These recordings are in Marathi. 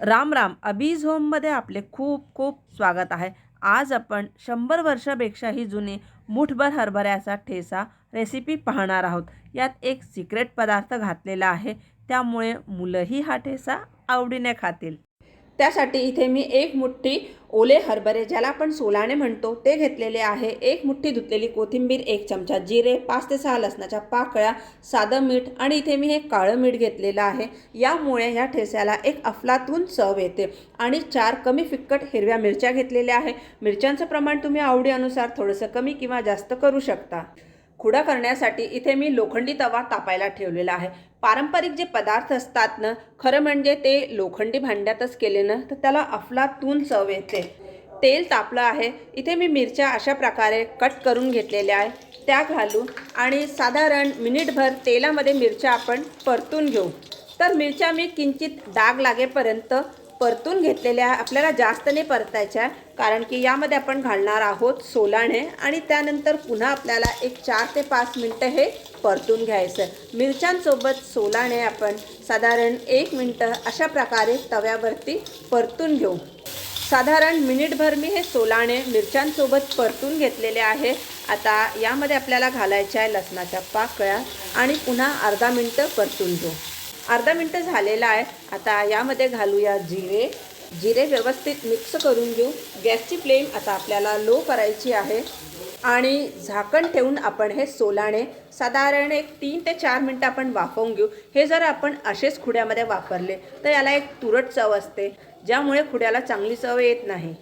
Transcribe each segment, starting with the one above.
राम राम. अबीज होममध्ये आपले खूप खूप स्वागत आहे. आज आपण 100 वर्षापेक्षाही जुने मुठभर हरभऱ्याचा ठेचा रेसिपी पाहणार आहोत. यात एक सिक्रेट पदार्थ घातलेला आहे, त्यामुळे मुलंही हा ठेचा आवडीने खातील. त्यासाठी इथे मी एक मुठ्ठी ओले हरभरे, ज्याला आपण सोलाणे म्हणतो, ते घेतलेले आहे. एक मुठ्ठी धुतलेली कोथिंबीर, एक चमचा जिरे, 5 ते 6 लसणाच्या पाकळ्या, साधं मीठ आणि इथे मी हे काळं मीठ घेतलेलं आहे. यामुळे ह्या ठेस्याला एक अफलातून चव येते. आणि 4 कमी फिक्कट हिरव्या मिरच्या घेतलेल्या आहे. मिरच्यांचं प्रमाण तुम्ही आवडीनुसार थोडंसं कमी किंवा जास्त करू शकता. खुडा करण्यासाठी इथे मी लोखंडी तवा तापायला ठेवलेला आहे. पारंपरिक जे पदार्थ असतात ना, खरं म्हणजे ते लोखंडी भांड्यातच केले ना तर त्याला अफलातून चव येते. तेल तापलं आहे. इथे मी मिरच्या अशा प्रकारे कट करून घेतलेल्या आहे, त्या घालू आणि साधारण मिनिटभर तेलामध्ये मिरच्या आपण परतून घेऊ. तर मिरच्या मी किंचित डाग लागेपर्यंत परतून घेतलेल्या. आपल्याला जास्त नाही परतायच्या, कारण की यामध्ये आपण घालणार आहोत सोलाणे आणि त्यानंतर पुन्हा आपल्याला एक 4 ते 5 मिनटं हे परतून घ्यायचं. मिरच्यांसोबत सोलाणे आपण साधारण 1 मिनटं अशा प्रकारे तव्यावरती परतून घेऊ. साधारण मिनिटभर मी हे सोलाणे मिरच्यांसोबत परतून घेतलेले आहे. आता यामध्ये आपल्याला घालायच्या आहे लसणाच्या पाकळ्या आणि पुन्हा अर्धा मिनटं परतून घेऊ. अर्धा मिनटं झालेला आहे. आता यामध्ये घालूया जिरे. जिरे व्यवस्थित मिक्स करून घेऊ. गॅसची फ्लेम आता आपल्याला लो करायची आहे आणि झाकण ठेवून आपण हे सोलाणे साधारण एक 3 ते 4 मिनटं आपण वाफवून घेऊ. हे जर आपण असेच खुड्यामध्ये वापरले तर याला एक तुरट चव असते, ज्यामुळे खुड्याला चांगली चव येत नाही.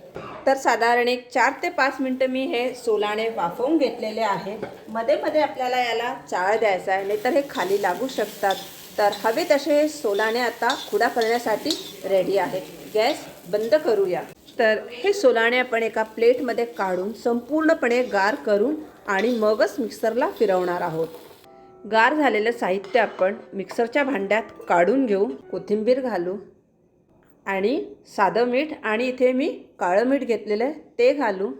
तर साधारण एक 4 ते 5 मिनटं मी हे सोलाणे वाफवून घेतलेले आहे. मध्ये मध्ये आपल्याला याला चाळ द्यायचा आहे, नाहीतर हे खाली लागू शकतात. तर हवे तसे सोलाणे आता खुडा करण्यासाठी रेडी आहे. गॅस बंद करूया. तर हे सोलाणे आपण एका प्लेटमध्ये काढून संपूर्णपणे गार करून आणि मगच मिक्सरला फिरवणार आहोत. गार झालेलं साहित्य आपण मिक्सरच्या भांड्यात काढून घेऊ. कोथिंबीर घालू आणि साधं मीठ आणि इथे मी काळं मीठ घेतलेलं आहे ते घालू.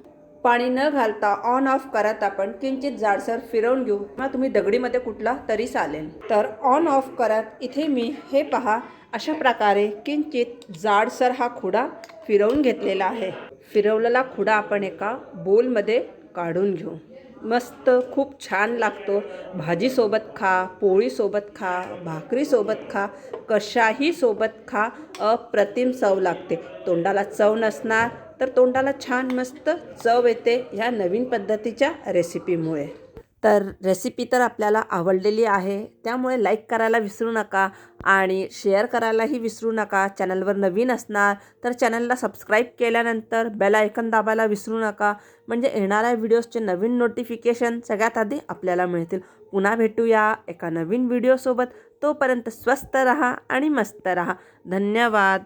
पाणी न घालता ऑन ऑफ करत आपण किंचित जाडसर फिरवून घेऊ. किंवा तुम्ही दगडीमध्ये कुठला तरी चालेल. तर ऑन ऑफ करत इथे मी हे पहा अशा प्रकारे किंचित जाडसर हा खुडा फिरवून घेतलेला आहे. फिरवलेला खुडा आपण एका बोलमध्ये काढून घेऊ. मस्त खूप छान लागतो. भाजीसोबत खा, पोळीसोबत खा, भाकरीसोबत खा, कशाही सोबत खा, अप्रतिम चव लागते. तोंडाला चव नसणार तर तोंडाला छान मस्त चव येते ह्या नवीन पद्धतीच्या रेसिपीमुळे. तर रेसिपी तर आपल्याला आवडलेली आहे, त्यामुळे लाईक करायला विसरू नका आणि शेअर करायलाही विसरू नका. चॅनलवर नवीन असणार तर चॅनलला सबस्क्राईब केल्यानंतर बेल आयकन दाबायला विसरू नका, म्हणजे येणाऱ्या व्हिडिओजचे नवीन नोटिफिकेशन सगळ्यात आधी आपल्याला मिळतील. पुन्हा भेटूया एका नवीन व्हिडिओसोबत. तोपर्यंत स्वस्त रहा आणि मस्त रहा. धन्यवाद.